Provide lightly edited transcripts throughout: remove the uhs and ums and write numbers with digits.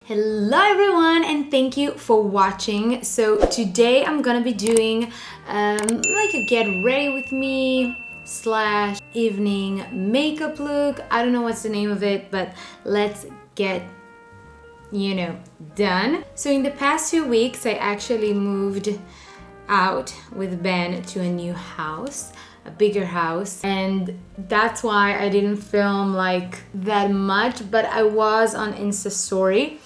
Hello everyone and thank you for watching. So today I'm gonna be doing like a get ready with me slash evening makeup look. I don't know what's the name of it, but let's get done. So in the past 2 weeks I actually moved out with Ben to a new house, a bigger house, and that's why I didn't film like that much, but I was on Insta story.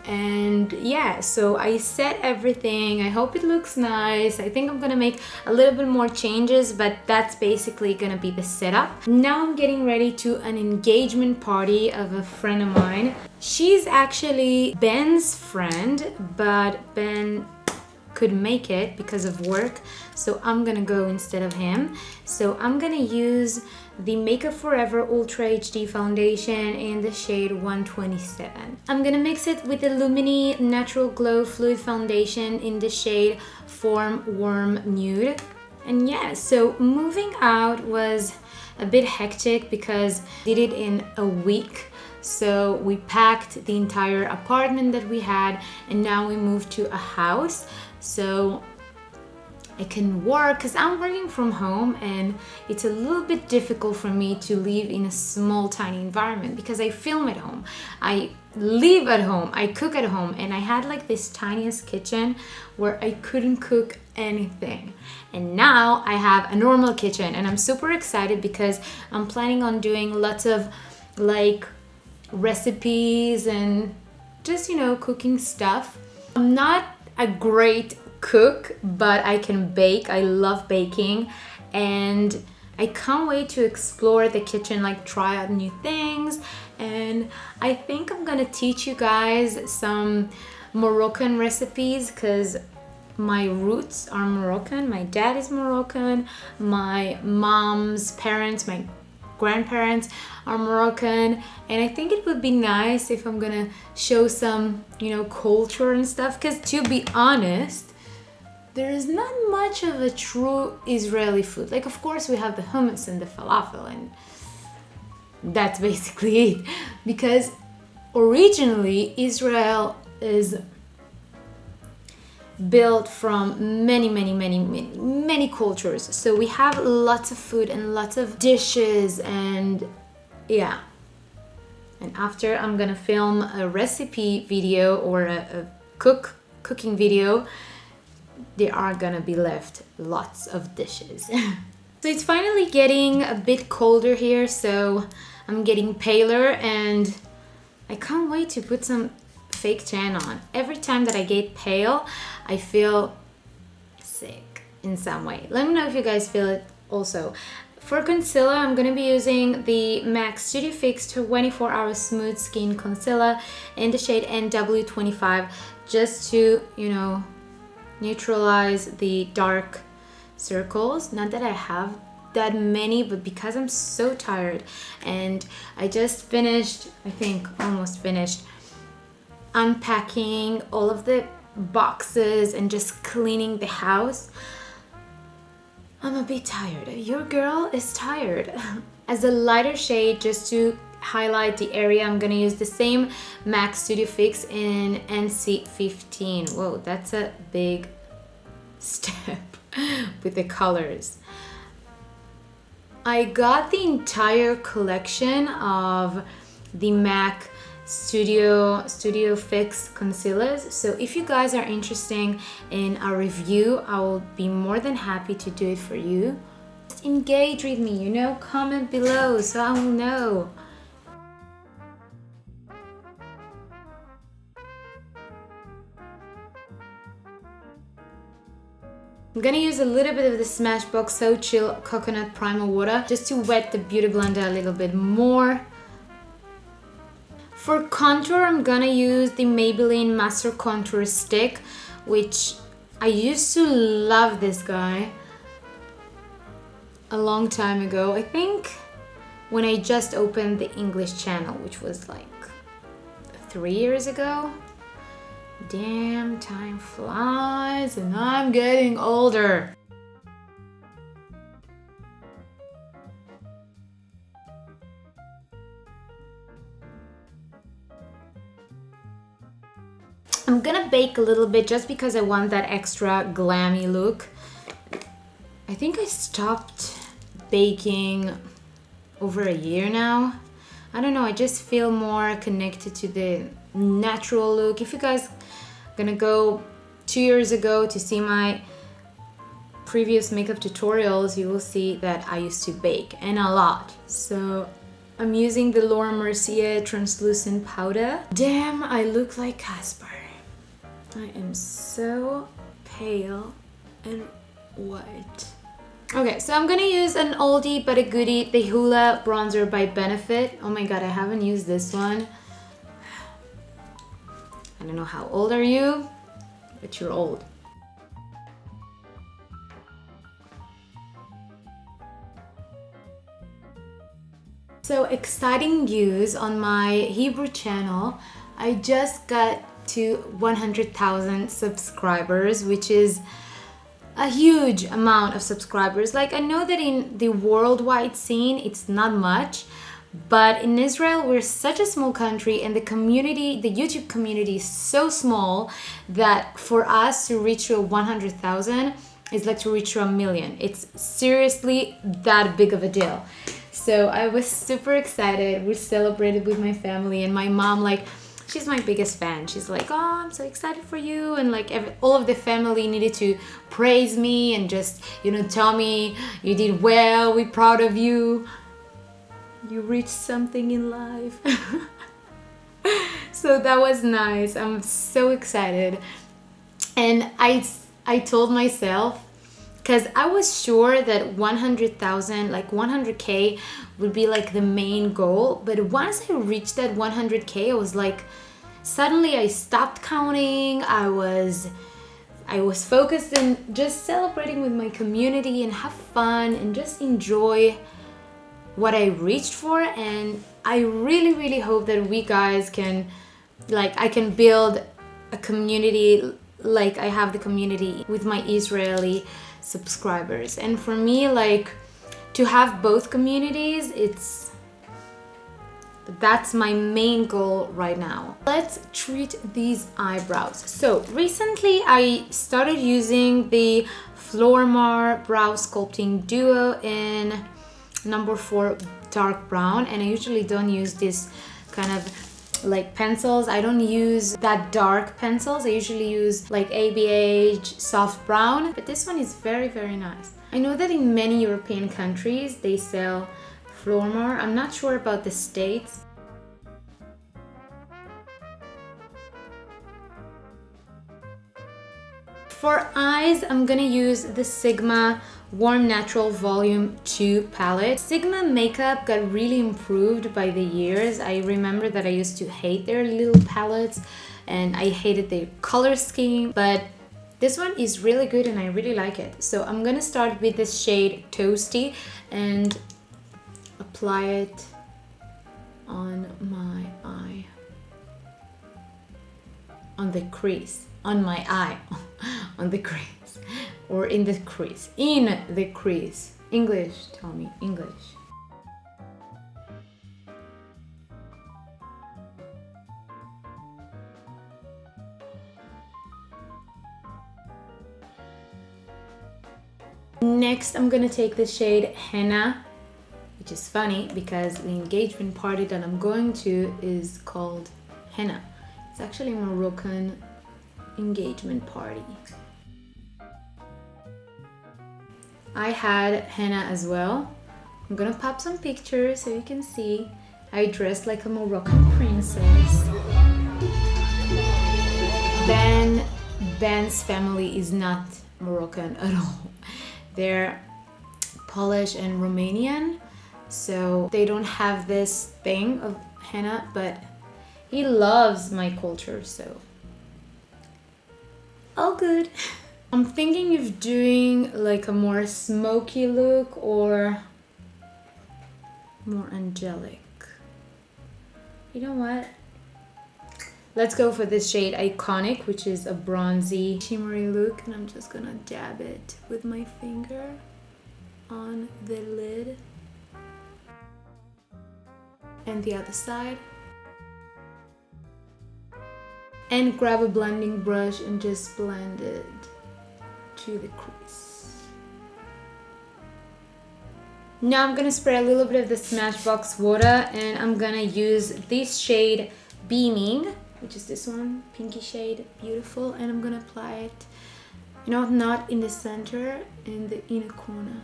And yeah, so I set everything. I hope it looks nice. I think I'm gonna make a little bit more changes, but that's basically gonna be the setup. Now I'm getting ready to an engagement party of a friend of mine. She's actually Ben's friend, but Ben couldn't make it because of work, so I'm gonna go instead of him. So I'm gonna use the Makeup Forever Ultra HD foundation in the shade 127. I'm gonna mix it with the Lumene Natural Glow Fluid Foundation in the shade Warm Nude. And yeah, so moving out was a bit hectic because I did it in a week. So we packed the entire apartment that we had, and now we moved to a house. So I can work because I'm working from home, and it's a little bit difficult for me to live in a small tiny environment because I film at home, I live at home, I cook at home, and I had like this tiniest kitchen where I couldn't cook anything. And now I have a normal kitchen, and I'm super excited because I'm planning on doing lots of like recipes and just cooking stuff. I'm not a great cook, but I can bake. I love baking, and I can't wait to explore the kitchen, like try out new things. And I think I'm gonna teach you guys some Moroccan recipes because my roots are Moroccan. My dad is Moroccan, my mom's parents, my grandparents are Moroccan, and I think it would be nice if I'm gonna show some culture and stuff, because to be honest, there is not much of a true Israeli food. Like, of course we have the hummus and the falafel, and that's basically it, because originally Israel is built from many cultures. So we have lots of food and lots of dishes, and yeah. And after I'm gonna film a recipe video or a cooking video, there are gonna be left lots of dishes. So it's finally getting a bit colder here, so I'm getting paler, and I can't wait to put some fake tan on. Every time that I get pale, I feel sick in some way. Let me know if you guys feel it also. For concealer, I'm gonna be using the MAC Studio Fix 24-Hour Smooth Skin Concealer in the shade NW25, just to, neutralize the dark circles. Not that I have that many, but because I'm so tired, and I just finished, I think almost finished, unpacking all of the boxes and just cleaning the house. I'm a bit tired. Your girl is tired. As a lighter shade, just to highlight the area, I'm gonna use the same MAC Studio Fix in NC15. Whoa, that's a big step with the colors. I got the entire collection of the MAC Studio Fix concealers, so if you guys are interested in a review, I will be more than happy to do it for you. Just engage with me, comment below so I will know. I'm gonna use a little bit of the Smashbox So Chill Coconut Primer Water just to wet the beauty blender a little bit more. For contour, I'm gonna use the Maybelline Master Contour Stick, which I used to love this guy a long time ago. I think when I just opened the English channel, which was like 3 years ago. Damn, time flies, and I'm getting older. I'm gonna bake a little bit just because I want that extra glammy look. I think I stopped baking over a year now. I don't know, I just feel more connected to the natural look. If you guys are gonna go 2 years ago to see my previous makeup tutorials, you will see that I used to bake, and a lot. So I'm using the Mercier translucent powder. Damn, I look like Casper. I am so pale and white. Okay, so I'm gonna use an oldie but a goodie, the Hoola bronzer by Benefit. Oh my god, I haven't used this one. I don't know how old are you, but you're old. So exciting news on my Hebrew channel. I just got to 100,000 subscribers, which is a huge amount of subscribers. Like, I know that in the worldwide scene it's not much, but in Israel we're such a small country, and the community, the YouTube community is so small that for us to reach to 100,000 is like to reach to 1 million. It's seriously that big of a deal. So I was super excited. We celebrated with my family, and my mom, like, she's my biggest fan. She's like, oh, I'm so excited for you. And like all of the family needed to praise me and just, you know, tell me you did well, we're proud of you. You reached something in life. So that was nice. I'm so excited. And I told myself, because I was sure that 100,000, like 100K would be like the main goal. But once I reached that 100K, I was like, suddenly I stopped counting. I was focused on just celebrating with my community and have fun and just enjoy what I reached for. And I really, really hope that we guys can, like, I can build a community like I have the community with my Israeli subscribers. And for me, like, to have both communities, that's my main goal right now. Let's treat these eyebrows. So recently I started using the Flormar Brow Sculpting Duo in number 4 dark brown, and I usually don't use this kind of like pencils. I don't use that dark pencils. I usually use like ABH soft brown, but this one is very, very nice. I know that in many European countries they sell Flormar. I'm not sure about the States. For eyes, I'm gonna use the Sigma Warm Natural Volume 2 palette. Sigma makeup got really improved by the years. I remember that I used to hate their little palettes and I hated their color scheme, but this one is really good and I really like it. So I'm gonna start with this shade Toasty and apply it on my eye, on the crease, on my eye, on the crease, or in the crease, in the crease. English, tell me, English. Next, I'm gonna take the shade Henna, which is funny because the engagement party that I'm going to is called Henna. It's actually a Moroccan engagement party. I had henna as well. I'm gonna pop some pictures so you can see. I dressed like a Moroccan princess. Ben's family is not Moroccan at all. They're Polish and Romanian, so they don't have this thing of henna, but he loves my culture, so all good. I'm thinking of doing like a more smoky look or more angelic. You know what? Let's go for this shade Iconic, which is a bronzy, shimmery look, and I'm just gonna dab it with my finger on the lid and the other side. And grab a blending brush and just blend it to the crease. Now I'm gonna spray a little bit of the Smashbox water, and I'm gonna use this shade Beaming, which is this one, pinky shade, beautiful, and I'm gonna apply it, you know, not in the center, in the inner corner.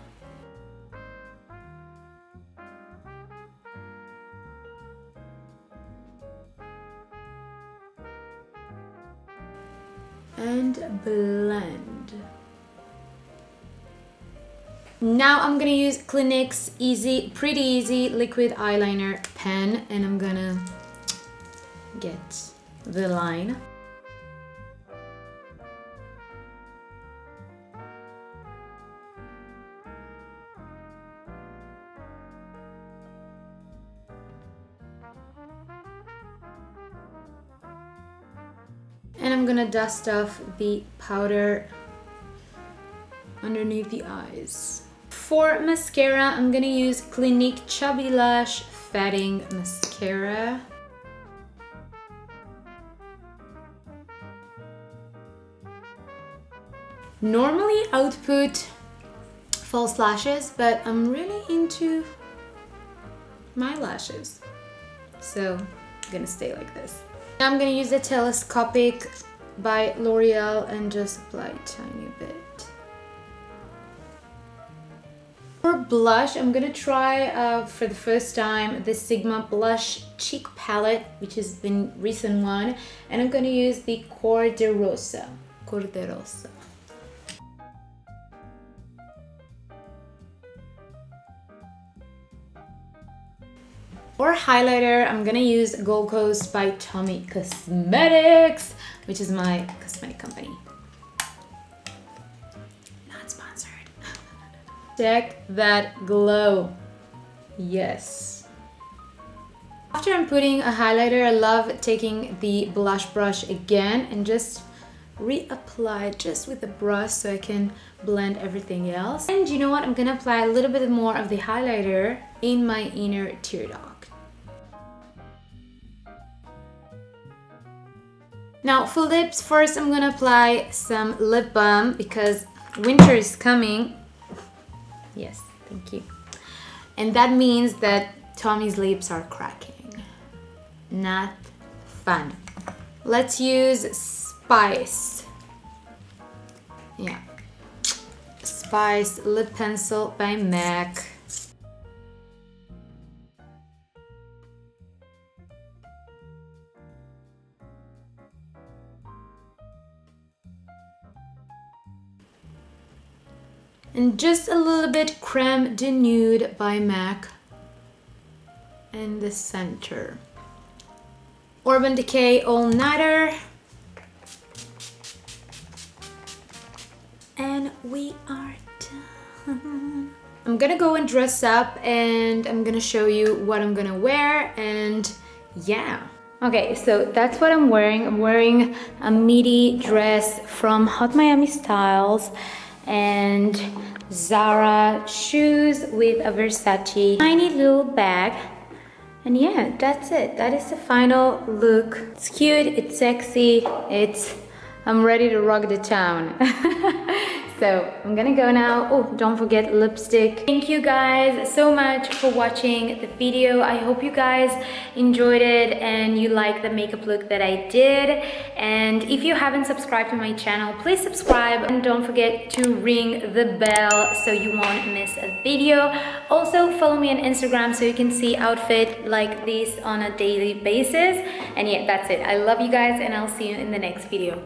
And blend. Now I'm gonna use Clinique's Pretty Easy liquid eyeliner pen, and I'm gonna get the line. And I'm gonna dust off the powder underneath the eyes. For mascara, I'm gonna use Clinique Chubby Lash Fatting Mascara. Normally I would put false lashes, but I'm really into my lashes, so I'm gonna stay like this. Now I'm gonna use the Telescopic by L'Oreal and just apply a tiny bit. For blush, I'm gonna try for the first time the Sigma Blush Cheek Palette, which is the recent one, and I'm gonna use the Cor de Rosa. For highlighter, I'm gonna use Gold Coast by Tommy Cosmetics, which is my cosmetic company. Not sponsored. Check that glow. Yes. After I'm putting a highlighter, I love taking the blush brush again and just reapply just with the brush so I can blend everything else. And you know what? I'm gonna apply a little bit more of the highlighter in my inner tear duct. Now for lips, first I'm gonna apply some lip balm because winter is coming. Yes, thank you. And that means that Tommy's lips are cracking. Not fun. Let's use Spice. Yeah. Spice Lip Pencil by MAC. And just a little bit Creme de Nude by MAC in the center. Urban Decay All Nighter. And we are done. I'm gonna go and dress up and I'm gonna show you what I'm gonna wear, and yeah. Okay, so that's what I'm wearing. I'm wearing a midi dress from Hot Miami Styles and Zara shoes with a Versace tiny little bag. And yeah, that's it. That is the final look. It's cute, it's sexy, I'm ready to rock the town. So I'm gonna go now. Oh, don't forget lipstick. Thank you guys so much for watching the video. I hope you guys enjoyed it and you like the makeup look that I did. And if you haven't subscribed to my channel, please subscribe and don't forget to ring the bell so you won't miss a video. Also follow me on Instagram so you can see outfit like this on a daily basis. And yeah, that's it. I love you guys and I'll see you in the next video.